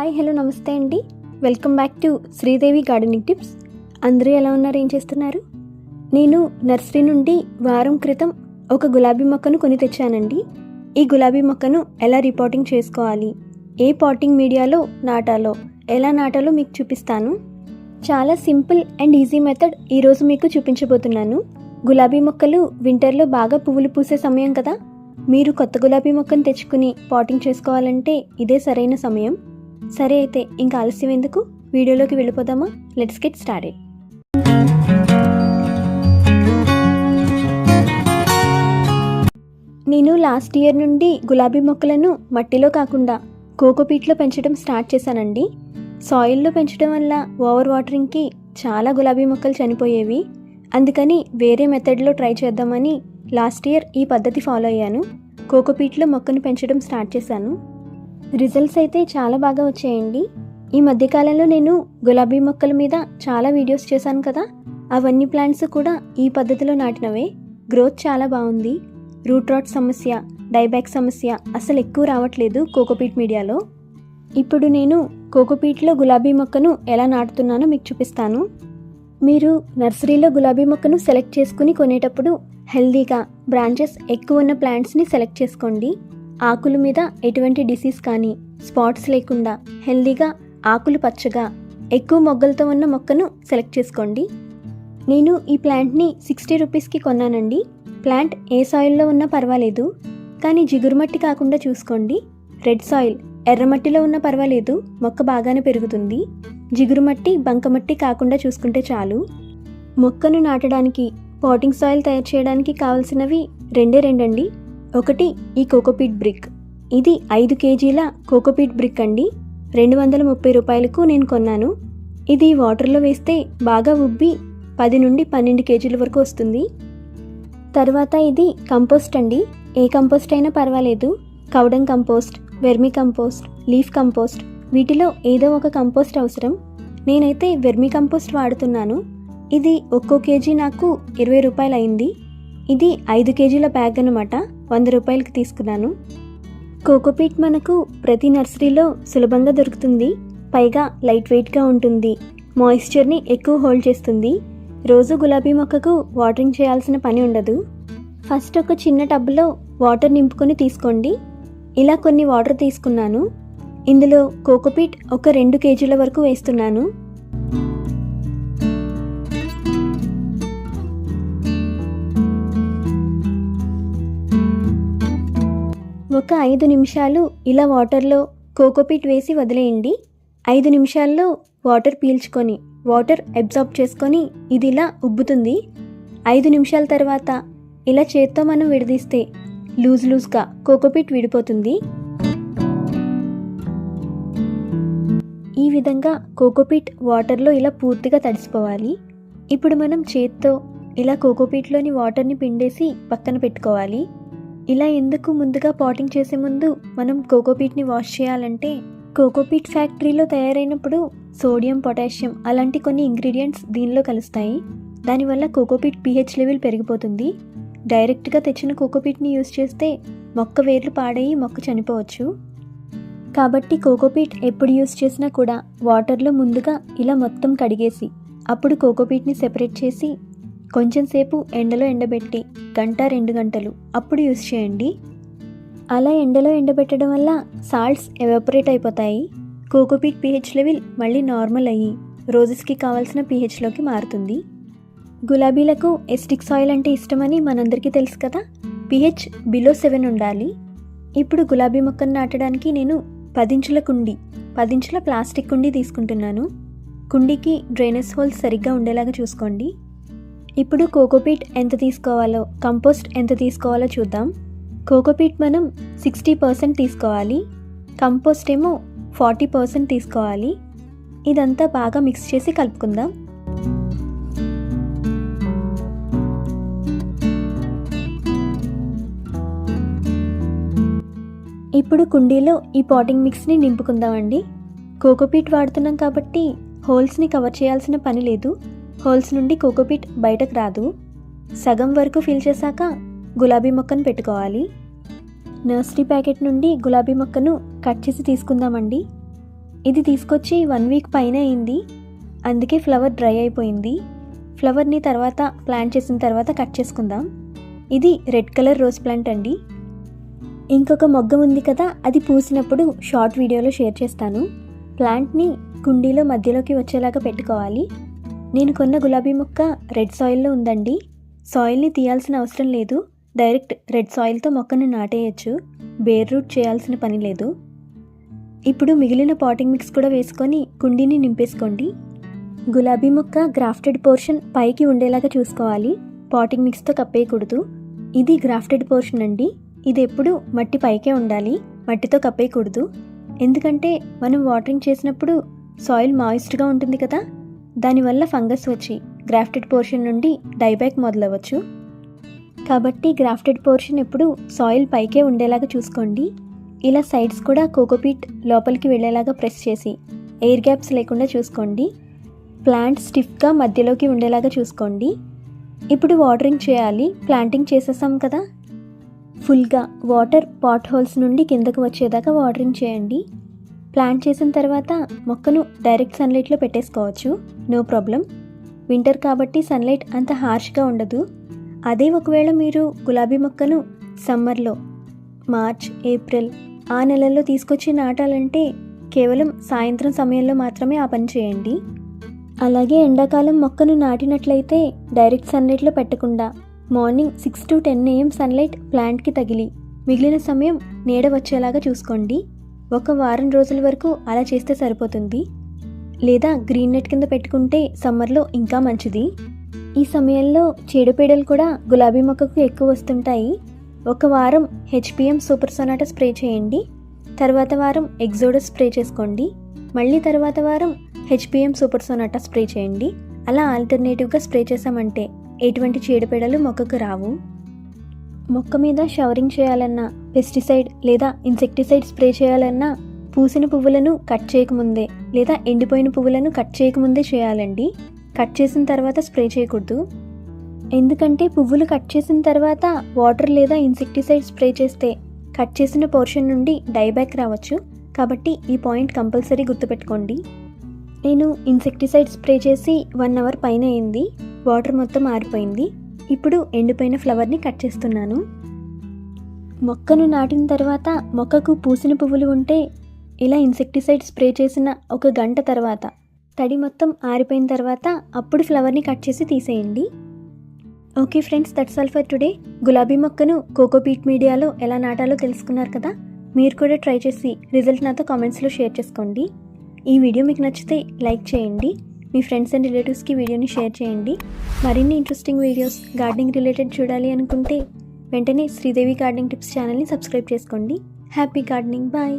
Hi hello నమస్తే అండి. Welcome back to Sridevi gardening tips. అందరూ ఎలా ఉన్నారు, ఏం చేస్తున్నారు? నేను నర్సరీ నుండి వారం క్రితం ఒక గులాబీ మొక్కను కొని తెచ్చానండి. ఈ గులాబీ మొక్కను ఎలా రిపోర్టింగ్ చేసుకోవాలి, ఏ పాటింగ్ మీడియాలో నాటాలో, ఎలా నాటాలో మీకు చూపిస్తాను. చాలా సింపుల్ అండ్ ఈజీ మెథడ్ ఈరోజు మీకు చూపించబోతున్నాను. గులాబీ మొక్కలు వింటర్లో బాగా పువ్వులు పూసే సమయం కదా. మీరు కొత్త గులాబీ మొక్కను తెచ్చుకుని పాటింగ్ చేసుకోవాలంటే ఇదే సరైన సమయం. సరే అయితే ఇంకా ఆలస్యం ఎందుకు, వీడియోలోకి వెళ్ళిపోదామా? Let's get started. నేను లాస్ట్ ఇయర్ నుండి గులాబీ మొక్కలను మట్టిలో కాకుండా కోకోపీట్లో పెంచడం స్టార్ట్ చేశానండి. సాయిల్లో పెంచడం వల్ల ఓవర్ వాటరింగ్కి చాలా గులాబీ మొక్కలు చనిపోయేవి. అందుకని వేరే మెథడ్లో ట్రై చేద్దామని లాస్ట్ ఇయర్ ఈ పద్ధతి ఫాలో అయ్యాను. కోకోపీట్లో మొక్కను పెంచడం స్టార్ట్ చేశాను. రిజల్ట్స్ అయితే చాలా బాగా వచ్చాయండి. ఈ మధ్యకాలంలో నేను గులాబీ మొక్కల మీద చాలా వీడియోస్ చేశాను కదా, అవన్నీ ప్లాంట్స్ కూడా ఈ పద్ధతిలో నాటినవే. గ్రోత్ చాలా బాగుంది. రూట్ రాట్ సమస్య, డైబ్యాక్ సమస్య అసలు ఎక్కువ రావట్లేదు కోకోపీట్ మీడియాలో. ఇప్పుడు నేను కోకోపీట్లో గులాబీ మొక్కను ఎలా నాటుతున్నానో మీకు చూపిస్తాను. మీరు నర్సరీలో గులాబీ మొక్కను సెలెక్ట్ చేసుకుని కొనేటప్పుడు హెల్దీగా బ్రాంచెస్ ఎక్కువ ఉన్న ప్లాంట్స్ని సెలెక్ట్ చేసుకోండి. ఆకుల మీద ఎటువంటి డిసీజ్ కానీ స్పాట్స్ లేకుండా హెల్దీగా ఆకులు పచ్చగా ఎక్కువ మొగ్గలతో ఉన్న మొక్కను సెలెక్ట్ చేసుకోండి. నేను ఈ ప్లాంట్ని 60 రూపీస్కి కొన్నానండి. ప్లాంట్ ఏ సాయిల్లో ఉన్నా పర్వాలేదు, కానీ జిగురు మట్టి కాకుండా చూసుకోండి. రెడ్ సాయిల్ ఎర్రమట్టిలో ఉన్నా పర్వాలేదు, మొక్క బాగానే పెరుగుతుంది. జిగురు మట్టి బంకమట్టి కాకుండా చూసుకుంటే చాలు. మొక్కను నాటడానికి పాటింగ్ సాయిల్ తయారు చేయడానికి కావాల్సినవి రెండండి. ఒకటి ఈ కోకోపీట్ బ్రిక్. ఇది 5 కేజీల కోకోపీట్ బ్రిక్ అండి. 230 రూపాయలకు నేను కొన్నాను. ఇది వాటర్లో వేస్తే బాగా ఉబ్బి 10 నుండి 12 కేజీల వరకు వస్తుంది. తర్వాత ఇది కంపోస్ట్ అండి. ఏ కంపోస్ట్ అయినా పర్వాలేదు. Cow dung compost, vermi compost, leaf compost, వీటిలో ఏదో ఒక కంపోస్ట్ అవసరం. నేనైతే వెర్మి కంపోస్ట్ వాడుతున్నాను. ఇది ఒక్కో కేజీ నాకు 20 రూపాయలు అయింది. ఇది 5 కేజీల బ్యాగ్ అన్నమాట. 100 రూపాయలకి తీసుకున్నాను. కోకోపీట్ మనకు ప్రతి నర్సరీలో సులభంగా దొరుకుతుంది. పైగా లైట్ వెయిట్గా ఉంటుంది. మాయిశ్చర్ని ఎక్కువ హోల్డ్ చేస్తుంది. రోజు గులాబీ మొక్కకు వాటరింగ్ చేయాల్సిన పని ఉండదు. ఫస్ట్ ఒక చిన్న టబ్లో వాటర్ నింపుకొని తీసుకోండి. ఇలా కొన్ని వాటర్ తీసుకున్నాను. ఇందులో కోకోపీట్ ఒక 2 కేజీల వరకు వేస్తున్నాను. ఒక 5 నిమిషాలు ఇలా వాటర్లో కోకోపీట్ వేసి వదిలేయండి. 5 నిమిషాల్లో వాటర్ పీల్చుకొని వాటర్ అబ్జార్బ్ చేసుకొని ఇది ఇలా ఉబ్బుతుంది. 5 నిమిషాల తర్వాత ఇలా చేత్తో మనం విడదీస్తే లూజ్గా కోకోపీట్ విడిపోతుంది. ఈ విధంగా కోకోపీట్ వాటర్లో ఇలా పూర్తిగా తడిసిపోవాలి. ఇప్పుడు మనం చేత్తో ఇలా కోకోపీట్లోని వాటర్ని పిండేసి పక్కన పెట్టుకోవాలి. ఇలా ఎందుకు, ముందుగా పాటింగ్ చేసే ముందు మనం కోకోపీట్ని వాష్ చేయాలంటే, కోకోపీట్ ఫ్యాక్టరీలో తయారైనప్పుడు సోడియం, పొటాషియం అలాంటి కొన్ని ఇంగ్రీడియంట్స్ దీనిలో కలుస్తాయి. దానివల్ల కోకోపీట్ pH లెవెల్ పెరిగిపోతుంది. డైరెక్ట్గా తెచ్చిన కోకోపీట్ని యూజ్ చేస్తే మొక్క వేర్లు పాడయి మొక్క చనిపోవచ్చు. కాబట్టి కోకోపీట్ ఎప్పుడు యూజ్ చేసినా కూడా వాటర్లో ముందుగా ఇలా మొత్తం కడిగేసి అప్పుడు కోకోపీట్ని సెపరేట్ చేసి కొంచెం సేపు ఎండలో ఎండబెట్టి 1-2 గంటలు అప్పుడు యూజ్ చేయండి. అలా ఎండలో ఎండబెట్టడం వల్ల సాల్ట్స్ ఎవాపరేట్ అయిపోతాయి. కోకోపీట్ pH లెవెల్ మళ్ళీ నార్మల్ అయ్యి రోజెస్కి కావాల్సిన pHలోకి మారుతుంది. గులాబీలకు ఎస్టిక్ సాయిల్ అంటే ఇష్టమని మనందరికీ తెలుసు కదా. pH బిలో 7 ఉండాలి. ఇప్పుడు గులాబీ మొక్కను నాటడానికి నేను 10 ఇంచుల కుండీ, 10 ఇంచుల ప్లాస్టిక్ కుండీ తీసుకుంటున్నాను. కుండీకి డ్రైనేజ్ హోల్స్ సరిగ్గా ఉండేలాగా చూసుకోండి. ఇప్పుడు కోకోపీట్ ఎంత తీసుకోవాలో, కంపోస్ట్ ఎంత తీసుకోవాలో చూద్దాం. కోకోపీట్ మనం 60% తీసుకోవాలి. కంపోస్ట్ ఏమో 40% తీసుకోవాలి. ఇదంతా బాగా మిక్స్ చేసి కలుపుకుందాం. ఇప్పుడు కుండీలో ఈ పాటింగ్ మిక్స్ని నింపుకుందామండి. కోకోపీట్ వాడుతున్నాం కాబట్టి హోల్స్ని కవర్ చేయాల్సిన పని లేదు. హోల్స్ నుండి కోకోపీట్ బయటకు రాదు. సగం వరకు ఫిల్ చేశాక గులాబీ మొక్కను పెట్టుకోవాలి. నర్సరీ ప్యాకెట్ నుండి గులాబీ మొక్కను కట్ చేసి తీసుకుందామండి. ఇది తీసుకొచ్చి 1 వీక్ పైన అయింది, అందుకే ఫ్లవర్ డ్రై అయిపోయింది. ఫ్లవర్ని తర్వాత ప్లాంట్ చేసిన తర్వాత కట్ చేసుకుందాం. ఇది రెడ్ కలర్ రోజ్ ప్లాంట్ అండి. ఇంకొక మొగ్గ ఉంది కదా, అది పూసినప్పుడు షార్ట్ వీడియోలో షేర్ చేస్తాను. ప్లాంట్ని కుండీలో మధ్యలోకి వచ్చేలాగా పెట్టుకోవాలి. నేను కొన్న గులాబీ మొక్క రెడ్ సాయిల్లో ఉందండి. సాయిల్ని తీయాల్సిన అవసరం లేదు, డైరెక్ట్ రెడ్ సాయిల్తో మొక్కను నాటేయచ్చు, బేర్ రూట్ చేయాల్సిన పని లేదు. ఇప్పుడు మిగిలిన పాటింగ్ మిక్స్ కూడా వేసుకొని కుండీని నింపేసుకోండి. గులాబీ మొక్క గ్రాఫ్టెడ్ పోర్షన్ పైకి ఉండేలాగా చూసుకోవాలి, పాటింగ్ మిక్స్తో కప్పేయకూడదు. ఇది గ్రాఫ్టెడ్ పోర్షన్ అండి, ఇది ఎప్పుడు మట్టి పైకే ఉండాలి, మట్టితో కప్పేయకూడదు. ఎందుకంటే మనం వాటరింగ్ చేసినప్పుడు సాయిల్ మాయిస్ట్గా ఉంటుంది కదా, దానివల్ల ఫంగస్ వచ్చి గ్రాఫ్టెడ్ పోర్షన్ నుండి డైబ్యాక్ మొదలవచ్చు. కాబట్టి గ్రాఫ్టెడ్ పోర్షన్ ఎప్పుడు సాయిల్ పైకే ఉండేలాగా చూసుకోండి. ఇలా సైడ్స్ కూడా కోకోపీట్ లోపలికి వెళ్ళేలాగా ప్రెస్ చేసి ఎయిర్ గ్యాప్స్ లేకుండా చూసుకోండి. ప్లాంట్ స్టిఫ్గా మధ్యలోకి ఉండేలాగా చూసుకోండి. ఇప్పుడు వాటరింగ్ చేయాలి. ప్లాంటింగ్ చేసేసాం కదా, ఫుల్గా వాటర్ పాట్ హోల్స్ నుండి కిందకు వచ్చేదాకా వాటరింగ్ చేయండి. ప్లాంట్ చేసిన తర్వాత మొక్కను డైరెక్ట్ సన్లైట్లో పెట్టేసుకోవచ్చు, నో ప్రాబ్లం. వింటర్ కాబట్టి సన్లైట్ అంత హార్ష్గా ఉండదు. అదే ఒకవేళ మీరు గులాబీ మొక్కను సమ్మర్లో మార్చ్, ఏప్రిల్ ఆ నెలల్లో తీసుకొచ్చి నాటాలంటే కేవలం సాయంత్రం సమయంలో మాత్రమే ఆ పని చేయండి. అలాగే ఎండాకాలం మొక్కను నాటినట్లయితే డైరెక్ట్ సన్లైట్లో పెట్టకుండా మార్నింగ్ 6 to 10 AM సన్లైట్ ప్లాంట్కి తగిలి మిగిలిన సమయం నీడ వచ్చేలాగా చూసుకోండి. ఒక వారం రోజుల వరకు అలా చేస్తే సరిపోతుంది. లేదా గ్రీన్ నెట్ కింద పెట్టుకుంటే సమ్మర్లో ఇంకా మంచిది. ఈ సమయంలో చీడపీడలు కూడా గులాబీ మొక్కకు ఎక్కువ వస్తుంటాయి. ఒక వారం HPM సూపర్ సొనాటా స్ప్రే చేయండి, తర్వాత వారం ఎగ్జోడస్ స్ప్రే చేసుకోండి, మళ్ళీ తర్వాత వారం HPM సూపర్ సొనాటా స్ప్రే చేయండి. అలా ఆల్టర్నేటివ్గా స్ప్రే చేసామంటే ఎటువంటి చీడపీడలు మొక్కకు రావు. మొక్క మీద షవరింగ్ చేయాలన్నా, పెస్టిసైడ్ లేదా ఇన్సెక్టిసైడ్ స్ప్రే చేయాలన్నా పూసిన పువ్వులను కట్ చేయకముందే లేదా ఎండిపోయిన పువ్వులను కట్ చేయకముందే చేయాలండి. కట్ చేసిన తర్వాత స్ప్రే చేయకూడదు. ఎందుకంటే పువ్వులు కట్ చేసిన తర్వాత వాటర్ లేదా ఇన్సెక్టిసైడ్ స్ప్రే చేస్తే కట్ చేసిన పోర్షన్ నుండి డైబ్యాక్ రావచ్చు. కాబట్టి ఈ పాయింట్ కంపల్సరీ గుర్తుపెట్టుకోండి. నేను ఇన్సెక్టిసైడ్ స్ప్రే చేసి 1 hour పైన అయింది, వాటర్ మొత్తం ఆరిపోయింది. ఇప్పుడు ఎండిపోయిన ఫ్లవర్ని కట్ చేస్తున్నాను. మొక్కను నాటిన తర్వాత మొక్కకు పూసిన పువ్వులు ఉంటే ఇలా ఇన్సెక్టిసైడ్ స్ప్రే చేసిన 1 గంట తర్వాత తడి మొత్తం ఆరిపోయిన తర్వాత అప్పుడు ఫ్లవర్ని కట్ చేసి తీసేయండి. Okay friends, that's all for today. గులాబీ మొక్కను కోకోపీట్ మీడియాలో ఎలా నాటాలో తెలుసుకున్నారు కదా. మీరు కూడా ట్రై చేసి రిజల్ట్ నాతో కామెంట్స్లో షేర్ చేసుకోండి. ఈ వీడియో మీకు నచ్చితే లైక్ చేయండి, మీ ఫ్రెండ్స్ అండ్ రిలేటివ్స్కి వీడియోని షేర్ చేయండి. మరిన్ని ఇంట్రెస్టింగ్ వీడియోస్ గార్డెనింగ్ రిలేటెడ్ చూడాలి అనుకుంటే వెంటనే శ్రీదేవి గార్డెనింగ్ టిప్స్ ఛానల్ని సబ్స్క్రైబ్ చేసుకోండి. Happy gardening, bye.